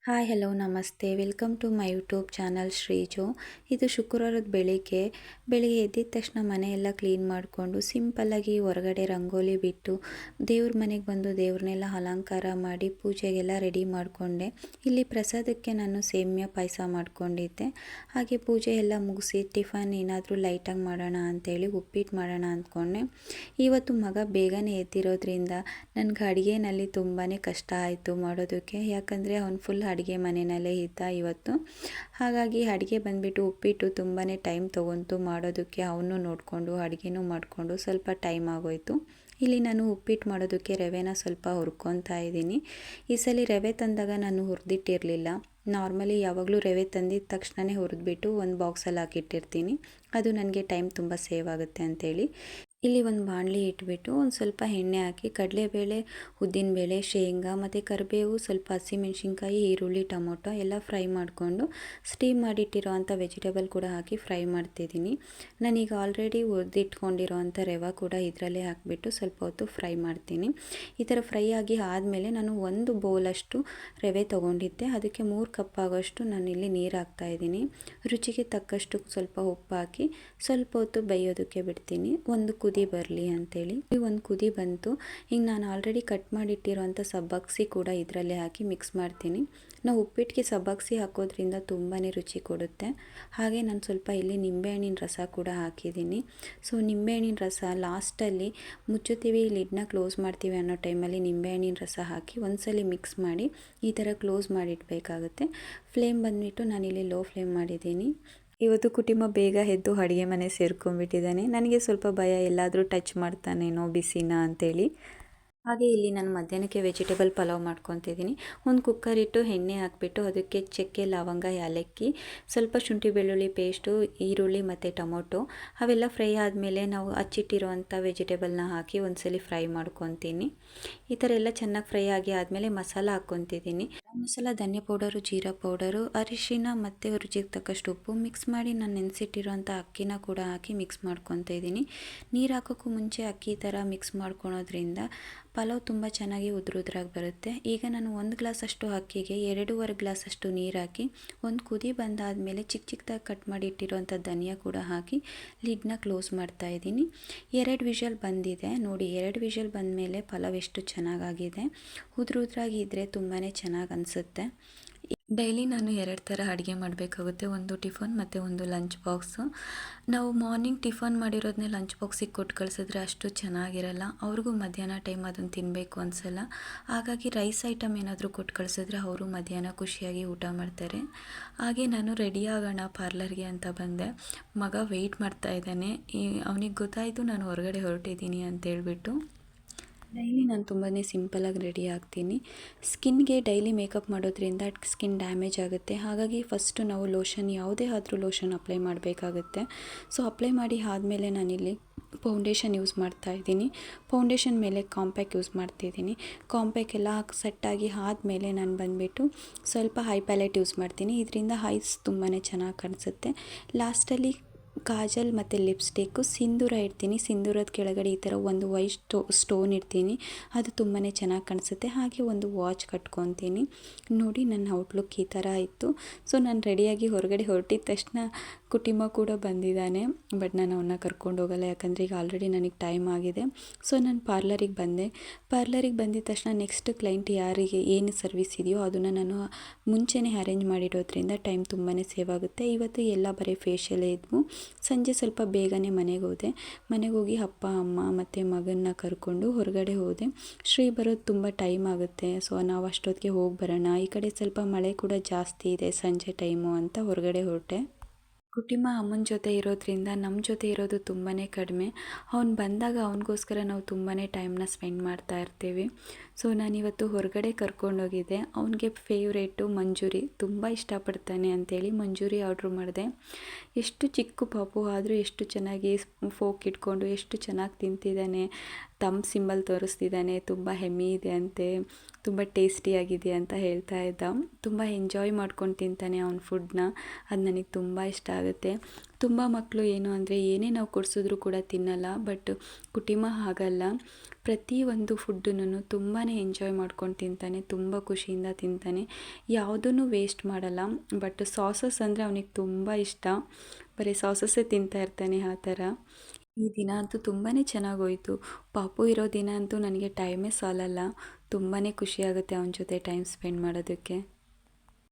Hi hello ನಮಸ್ತೆ welcome to my YouTube channel Sriju. ಇದು ಶುಕ್ರವಾರದ ಬೆಳಿಗ್ಗೆ ಎದ್ದಿದ ತಕ್ಷಣ ಮನೆಯೆಲ್ಲ ಕ್ಲೀನ್ ಮಾಡಿಕೊಂಡು ಸಿಂಪಲ್ಲಾಗಿ ಹೊರಗಡೆ ರಂಗೋಲಿ ಬಿಟ್ಟು ದೇವ್ರ ಮನೆಗೆ ಬಂದು ದೇವ್ರನ್ನೆಲ್ಲ ಅಲಂಕಾರ ಮಾಡಿ ಪೂಜೆಗೆಲ್ಲ ರೆಡಿ ಮಾಡಿಕೊಂಡೆ. ಇಲ್ಲಿ ಪ್ರಸಾದಕ್ಕೆ ನಾನು ಸೇಮಿಯಾ ಪಾಯಸ ಮಾಡ್ಕೊಂಡಿದ್ದೆ. ಹಾಗೆ ಪೂಜೆ ಎಲ್ಲ ಮುಗಿಸಿ ಟಿಫನ್ ಏನಾದರೂ ಲೈಟಾಗಿ ಮಾಡೋಣ ಅಂಥೇಳಿ ಉಪ್ಪಿಟ್ಟು ಮಾಡೋಣ ಅಂದ್ಕೊಂಡೆ. ಇವತ್ತು ಮಗ ಬೇಗನೆ ಎದ್ದಿರೋದ್ರಿಂದ ನನಗೆ ಅಡುಗೆನಲ್ಲಿ ತುಂಬಾ ಕಷ್ಟ ಆಯಿತು ಮಾಡೋದಕ್ಕೆ. ಯಾಕಂದರೆ ಅವ್ನು ಫುಲ್ ಅಡುಗೆ ಮನೆಯಲ್ಲೇ ಇದ್ದ ಇವತ್ತು. ಹಾಗಾಗಿ ಅಡುಗೆ ಬಂದುಬಿಟ್ಟು ಉಪ್ಪಿಟ್ಟು ತುಂಬಾ ಟೈಮ್ ತೊಗೊಂತು ಮಾಡೋದಕ್ಕೆ. ಅವನು ನೋಡಿಕೊಂಡು ಅಡುಗೆನೂ ಮಾಡಿಕೊಂಡು ಸ್ವಲ್ಪ ಟೈಮ್ ಆಗೋಯಿತು. ಇಲ್ಲಿ ನಾನು ಉಪ್ಪಿಟ್ಟು ಮಾಡೋದಕ್ಕೆ ರವೆನ ಸ್ವಲ್ಪ ಹುರ್ಕೊತಾ ಇದ್ದೀನಿ. ಈ ಸಲ ರವೆ ತಂದಾಗ ನಾನು ಹುರಿದಿಟ್ಟಿರಲಿಲ್ಲ. ನಾರ್ಮಲಿ ಯಾವಾಗಲೂ ರವೆ ತಂದಿದ್ದ ತಕ್ಷಣವೇ ಹುರಿದ್ಬಿಟ್ಟು ಒಂದು ಬಾಕ್ಸಲ್ಲಿ ಹಾಕಿಟ್ಟಿರ್ತೀನಿ. ಅದು ನನಗೆ ಟೈಮ್ ತುಂಬ ಸೇವ್ ಆಗುತ್ತೆ ಅಂಥೇಳಿ ಇಲ್ಲಿ ಒಂದು ಬಾಣಲಿ ಇಟ್ಬಿಟ್ಟು ಒಂದು ಸ್ವಲ್ಪ ಎಣ್ಣೆ ಹಾಕಿ ಕಡಲೆಬೇಳೆ, ಉದ್ದಿನಬೇಳೆ, ಶೇಂಗಾ ಮತ್ತು ಕರಿಬೇವು, ಸ್ವಲ್ಪ ಹಸಿಮೆಣ್ಸಿನ್ಕಾಯಿ, ಈರುಳ್ಳಿ, ಟೊಮೊಟೊ ಎಲ್ಲ ಫ್ರೈ ಮಾಡಿಕೊಂಡು ಸ್ಟೀಮ್ ಮಾಡಿಟ್ಟಿರೋ ಅಂಥ ವೆಜಿಟೇಬಲ್ ಕೂಡ ಹಾಕಿ ಫ್ರೈ ಮಾಡ್ತಿದ್ದೀನಿ. ನಾನೀಗ ಆಲ್ರೆಡಿ ಹುರಿದಿಟ್ಕೊಂಡಿರೋ ಅಂಥ ರವೆ ಕೂಡ ಇದರಲ್ಲೇ ಹಾಕಿಬಿಟ್ಟು ಸ್ವಲ್ಪ ಹೊತ್ತು ಫ್ರೈ ಮಾಡ್ತೀನಿ. ಈ ಥರ ಫ್ರೈ ಆಗಿ ಆದಮೇಲೆ ನಾನು ಒಂದು ಬೌಲಷ್ಟು ರವೆ ತೊಗೊಂಡಿದ್ದೆ. ಅದಕ್ಕೆ 3 ಕಪ್ ಆಗೋಷ್ಟು ನಾನಿಲ್ಲಿ ನೀರು ಹಾಕ್ತಾಯಿದ್ದೀನಿ. ರುಚಿಗೆ ತಕ್ಕಷ್ಟು ಸ್ವಲ್ಪ ಉಪ್ಪು ಹಾಕಿ ಸ್ವಲ್ಪ ಹೊತ್ತು ಬೇಯೋದಕ್ಕೆ ಬಿಡ್ತೀನಿ, ಒಂದು ಕುದಿ ಬರಲಿ ಅಂಥೇಳಿ. ಒಂದು ಕುದಿ ಬಂತು. ಈಗ ನಾನು ಆಲ್ರೆಡಿ ಕಟ್ ಮಾಡಿಟ್ಟಿರೋಂಥ ಸಬ್ಬಕ್ಸಿ ಕೂಡ ಇದರಲ್ಲೇ ಹಾಕಿ ಮಿಕ್ಸ್ ಮಾಡ್ತೀನಿ. ನಾವು ಉಪ್ಪಿಟ್ಟಿಗೆ ಸಬ್ಬಕ್ಸಿ ಹಾಕೋದ್ರಿಂದ ತುಂಬಾ ರುಚಿ ಕೊಡುತ್ತೆ. ಹಾಗೆ ನಾನು ಸ್ವಲ್ಪ ಇಲ್ಲಿ ನಿಂಬೆಹಣ್ಣಿನ ರಸ ಕೂಡ ಹಾಕಿದ್ದೀನಿ. ಸೊ ನಿಂಬೆಹಣ್ಣಿನ ರಸ ಲಾಸ್ಟಲ್ಲಿ ಮುಚ್ಚುತ್ತೀವಿ, ಲಿಡ್ನ ಕ್ಲೋಸ್ ಮಾಡ್ತೀವಿ ಅನ್ನೋ ಟೈಮಲ್ಲಿ ನಿಂಬೆಹಣ್ಣಿನ ರಸ ಹಾಕಿ ಒಂದ್ಸಲಿ ಮಿಕ್ಸ್ ಮಾಡಿ ಈ ಥರ ಕ್ಲೋಸ್ ಮಾಡಿಡಬೇಕಾಗುತ್ತೆ. ಫ್ಲೇಮ್ ಬಂದುಬಿಟ್ಟು ನಾನಿಲ್ಲಿ ಲೋ ಫ್ಲೇಮ್ ಮಾಡಿದ್ದೀನಿ. ಇವತ್ತು ಕುಟುಂಬ ಬೇಗ ಎದ್ದು ಅಡುಗೆ ಮನೆ ಸೇರ್ಕೊಂಡ್ಬಿಟ್ಟಿದ್ದಾನೆ. ನನಗೆ ಸ್ವಲ್ಪ ಭಯ, ಎಲ್ಲಾದರೂ ಟಚ್ ಮಾಡ್ತಾನೇನೋ ಬಿಸಿನ ಅಂಥೇಳಿ. ಹಾಗೆ ಇಲ್ಲಿ ನಾನು ಮಧ್ಯಾಹ್ನಕ್ಕೆ ವೆಜಿಟೇಬಲ್ ಪಲಾವ್ ಮಾಡ್ಕೊತಿದ್ದೀನಿ. ಒಂದು ಕುಕ್ಕರ್ ಇಟ್ಟು ಎಣ್ಣೆ ಹಾಕಿಬಿಟ್ಟು ಅದಕ್ಕೆ ಚಕ್ಕೆ, ಲವಂಗ, ಏಲಕ್ಕಿ, ಸ್ವಲ್ಪ ಶುಂಠಿ ಬೆಳ್ಳುಳ್ಳಿ ಪೇಸ್ಟು, ಈರುಳ್ಳಿ ಮತ್ತು ಟೊಮೊಟೊ ಅವೆಲ್ಲ ಫ್ರೈ ಆದಮೇಲೆ ನಾವು ಹಚ್ಚಿಟ್ಟಿರುವಂಥ ವೆಜಿಟೇಬಲ್ನ ಹಾಕಿ ಒಂದ್ಸಲಿ ಫ್ರೈ ಮಾಡ್ಕೊತೀನಿ. ಈ ಥರ ಎಲ್ಲ ಚೆನ್ನಾಗಿ ಫ್ರೈ ಆಗಿ ಆದಮೇಲೆ ಮಸಾಲ ಹಾಕ್ಕೊತಿದ್ದೀನಿ. ಮಸಾಲ ಧನಿಯಾ ಪೌಡರು, ಜೀರಾ ಪೌಡರು, ಅರಿಶಿನ ಮತ್ತು ರುಚಿಗೆ ತಕ್ಕಷ್ಟು ಉಪ್ಪು ಮಿಕ್ಸ್ ಮಾಡಿ ನಾನು ನೆನೆಸಿಟ್ಟಿರೋಂಥ ಅಕ್ಕಿನ ಕೂಡ ಹಾಕಿ ಮಿಕ್ಸ್ ಮಾಡ್ಕೊತಾ ಇದ್ದೀನಿ. ನೀರು ಹಾಕೋಕ್ಕೂ ಮುಂಚೆ ಅಕ್ಕಿ ಈ ಥರ ಮಿಕ್ಸ್ ಮಾಡ್ಕೊಳೋದ್ರಿಂದ ಪಲಾವ್ ತುಂಬ ಚೆನ್ನಾಗಿ ಉದ್ರಾಗಿ ಬರುತ್ತೆ. ಈಗ ನಾನು 1 ಗ್ಲಾಸಷ್ಟು ಅಕ್ಕಿಗೆ 2.5 ಗ್ಲಾಸಷ್ಟು ನೀರು ಹಾಕಿ ಒಂದು ಕುದಿ ಬಂದಾದಮೇಲೆ ಚಿಕ್ಕದಾಗಿ ಕಟ್ ಮಾಡಿ ಇಟ್ಟಿರೋಂಥ ಧನಿಯಾ ಕೂಡ ಹಾಕಿ ಲಿಡ್ನ ಕ್ಲೋಸ್ ಮಾಡ್ತಾ ಇದ್ದೀನಿ. 2 ವಿಷಲ್ ಬಂದಿದೆ ನೋಡಿ. 2 ವಿಷಲ್ ಬಂದಮೇಲೆ ಪಲಾವ್ ಎಷ್ಟು ಚೆನ್ನಾಗಾಗಿದೆ. ಉದ್ರಾಗಿ ಇದ್ದರೆ ತುಂಬಾ ಚೆನ್ನಾಗಿ ಅನಿಸುತ್ತೆ. ಡೈಲಿ ನಾನು 2 ಥರ ಅಡುಗೆ ಮಾಡಬೇಕಾಗುತ್ತೆ, ಒಂದು ಟಿಫನ್ ಮತ್ತು ಒಂದು ಲಂಚ್ ಬಾಕ್ಸು. ನಾವು ಮಾರ್ನಿಂಗ್ ಟಿಫನ್ ಮಾಡಿರೋದನ್ನೇ ಲಂಚ್ ಬಾಕ್ಸಿಗೆ ಕೊಟ್ಟು ಕಳಿಸಿದ್ರೆ ಅಷ್ಟು ಚೆನ್ನಾಗಿರಲ್ಲ. ಅವ್ರಿಗೂ ಮಧ್ಯಾಹ್ನ ಟೈಮ್ ಅದನ್ನು ತಿನ್ನಬೇಕು ಅನಿಸಲ್ಲ. ಹಾಗಾಗಿ ರೈಸ್ ಐಟಮ್ ಏನಾದರೂ ಕೊಟ್ಟು ಕಳಿಸಿದ್ರೆ ಅವರು ಮಧ್ಯಾಹ್ನ ಖುಷಿಯಾಗಿ ಊಟ ಮಾಡ್ತಾರೆ. ಹಾಗೆ ನಾನು ರೆಡಿ ಆಗೋಣ ಪಾರ್ಲರ್ಗೆ ಅಂತ ಬಂದೆ. ಮಗ ವೆಯ್ಟ್ ಮಾಡ್ತಾ ಇದ್ದಾನೆ. ಅವನಿಗೆ ಗೊತ್ತಾಯಿತು ನಾನು ಹೊರಗಡೆ ಹೊರಟಿದ್ದೀನಿ ಅಂತೇಳ್ಬಿಟ್ಟು. ಡೈಲಿ ನಾನು ತುಂಬಾ ಸಿಂಪಲಾಗಿ ರೆಡಿ ಆಗ್ತೀನಿ. ಸ್ಕಿನ್ಗೆ ಡೈಲಿ ಮೇಕಪ್ ಮಾಡೋದ್ರಿಂದ ಸ್ಕಿನ್ ಡ್ಯಾಮೇಜ್ ಆಗುತ್ತೆ. ಹಾಗಾಗಿ ಫಸ್ಟು ನಾವು ಲೋಷನ್, ಯಾವುದೇ ಆದರೂ ಲೋಷನ್ ಅಪ್ಲೈ ಮಾಡಬೇಕಾಗುತ್ತೆ. ಸೊ ಅಪ್ಲೈ ಮಾಡಿ ಆದಮೇಲೆ ನಾನಿಲ್ಲಿ ಫೌಂಡೇಶನ್ ಯೂಸ್ ಮಾಡ್ತಾಯಿದ್ದೀನಿ. ಫೌಂಡೇಶನ್ ಮೇಲೆ ಕಾಂಪ್ಯಾಕ್ಟ್ ಯೂಸ್ ಮಾಡ್ತಿದ್ದೀನಿ. ಕಾಂಪ್ಯಾಕ್ಟ್ ಎಲ್ಲ ಸೆಟ್ಟಾಗಿ ಆದಮೇಲೆ ನಾನು ಬಂದುಬಿಟ್ಟು ಸ್ವಲ್ಪ ಹೈ ಪ್ಯಾಲೆಟ್ ಯೂಸ್ ಮಾಡ್ತೀನಿ. ಇದರಿಂದ ಐಸ್ ತುಂಬಾ ಚೆನ್ನಾಗಿ ಕಾಣಿಸುತ್ತೆ. ಲಾಸ್ಟಲ್ಲಿ ಕಾಜಲ್ ಮತ್ತು ಲಿಪ್ಸ್ಟಿಕ್ಕು, ಸಿಂಧೂರ ಇಡ್ತೀನಿ. ಸಿಂಧೂರದ ಕೆಳಗಡೆ ಈ ಥರ ಒಂದು ವೈಟ್ ಸ್ಟೋನ್ ಇಡ್ತೀನಿ. ಅದು ತುಂಬಾ ಚೆನ್ನಾಗಿ ಕಾಣಿಸುತ್ತೆ. ಹಾಗೆ ಒಂದು ವಾಚ್ ಕಟ್ಕೊತೀನಿ. ನೋಡಿ ನನ್ನ ಔಟ್ಲುಕ್ ಈ ಥರ ಇತ್ತು. ಸೊ ನಾನು ರೆಡಿಯಾಗಿ ಹೊರಗಡೆ ಹೊರಟಿದ ತಕ್ಷಣ ಕುಟುಂಬ ಕೂಡ ಬಂದಿದ್ದಾನೆ. ಬಟ್ ನಾನು ಅವನ್ನ ಕರ್ಕೊಂಡು ಹೋಗಲ್ಲ, ಯಾಕಂದರೆ ಈಗ ಆಲ್ರೆಡಿ ನನಗೆ ಟೈಮ್ ಆಗಿದೆ. ಸೊ ನಾನು ಪಾರ್ಲರಿಗೆ ಬಂದೆ. ಪಾರ್ಲರಿಗೆ ಬಂದಿದ ತಕ್ಷಣ ನೆಕ್ಸ್ಟ್ ಕ್ಲೈಂಟ್ ಯಾರಿಗೆ ಏನು ಸರ್ವಿಸ್ ಇದೆಯೋ ಅದನ್ನು ನಾನು ಮುಂಚೆನೇ ಅರೇಂಜ್ ಮಾಡಿರೋದ್ರಿಂದ ಟೈಮ್ ತುಂಬಾ ಸೇವ್ ಆಗುತ್ತೆ. ಇವತ್ತು ಎಲ್ಲ ಬರೀ ಫೇಶಿಯಲೇ ಇದ್ವು. ಸಂಜೆ ಸ್ವಲ್ಪ ಬೇಗನೆ ಮನೆಗೆ ಹೋಗಿ ಅಪ್ಪ, ಅಮ್ಮ ಮತ್ತು ಮಗನ್ನ ಕರ್ಕೊಂಡು ಹೊರಗಡೆ ಹೋದೆ. ಶ್ರೀ ಬರೋದು ತುಂಬ ಟೈಮ್ ಆಗುತ್ತೆ. ಸೊ ನಾವು ಅಷ್ಟೊತ್ತಿಗೆ ಹೋಗಿ ಬರೋಣ, ಈ ಕಡೆ ಸ್ವಲ್ಪ ಮಳೆ ಕೂಡ ಜಾಸ್ತಿ ಇದೆ ಸಂಜೆ ಟೈಮು ಅಂತ ಹೊರಗಡೆ ಹೊರಟೆ. ಕುಟುಂಬ ಅಮ್ಮನ ಜೊತೆ ಇರೋದ್ರಿಂದ ನಮ್ಮ ಜೊತೆ ಇರೋದು ತುಂಬಾ ಕಡಿಮೆ. ಅವ್ನು ಬಂದಾಗ ಅವನಿಗೋಸ್ಕರ ನಾವು ತುಂಬಾ ಟೈಮ್ನ ಸ್ಪೆಂಡ್ ಮಾಡ್ತಾ ಇರ್ತೀವಿ. ಸೊ ನಾನಿವತ್ತು ಹೊರಗಡೆ ಕರ್ಕೊಂಡೋಗಿದ್ದೆ. ಅವನಿಗೆ ಫೇವ್ರೇಟು ಮಂಜೂರಿ, ತುಂಬ ಇಷ್ಟಪಡ್ತಾನೆ ಅಂಥೇಳಿ ಮಂಜೂರಿ ಆರ್ಡ್ರ್ ಮಾಡಿದೆ. ಎಷ್ಟು ಚಿಕ್ಕ ಪಾಪು ಆದರೂ ಎಷ್ಟು ಚೆನ್ನಾಗಿ ಫೋಕ್ ಇಟ್ಕೊಂಡು ಎಷ್ಟು ಚೆನ್ನಾಗಿ ತಿಂತಿದ್ದಾನೆ. ಸಿಂಬಲ್ ತೋರಿಸ್ತಿದ್ದಾನೆ. ತುಂಬ ಹೆಮ್ಮೆ ಇದೆ ಅಂತೆ, ತುಂಬ ಟೇಸ್ಟಿಯಾಗಿದೆ ಅಂತ ಹೇಳ್ತಾ ಇದ್ದ. ತುಂಬ ಎಂಜಾಯ್ ಮಾಡ್ಕೊಂಡು ತಿಂತಾನೆ ಅವ್ನ ಫುಡ್ನ. ಅದು ನನಗೆ ತುಂಬ ಇಷ್ಟ ಆಗುತ್ತೆ. ತುಂಬ ಮಕ್ಕಳು ಏನು ಅಂದರೆ ಏನೇ ನಾವು ಕೊಡಿಸಿದ್ರು ಕೂಡ ತಿನ್ನಲ್ಲ. ಬಟ್ ಕುಟುಂಬ ಹಾಗಲ್ಲ. ಪ್ರತಿಯೊಂದು ಫುಡ್ಡನ್ನು ತುಂಬಾ ಎಂಜಾಯ್ ಮಾಡ್ಕೊಂಡು ತಿಂತಾನೆ, ತುಂಬ ಖುಷಿಯಿಂದ ತಿಂತಾನೆ, ಯಾವುದನ್ನು ವೇಸ್ಟ್ ಮಾಡಲ್ಲ. ಬಟ್ ಸಾಸಸ್ ಅಂದರೆ ಅವನಿಗೆ ತುಂಬ ಇಷ್ಟ, ಬರೀ ಸಾಸಸ್ಸೇ ತಿಂತಾ ಇರ್ತಾನೆ ಆ ಥರ. ಈ ದಿನ ಅಂತೂ ತುಂಬಾ ಚೆನ್ನಾಗೋಯ್ತು. ಪಾಪು ಇರೋ ದಿನ ಅಂತೂ ನನಗೆ ಟೈಮೇ ಸಾಲಲ್ಲ. ತುಂಬಾ ಖುಷಿಯಾಗುತ್ತೆ ಅವನ ಜೊತೆ ಟೈಮ್ ಸ್ಪೆಂಡ್ ಮಾಡೋದಕ್ಕೆ.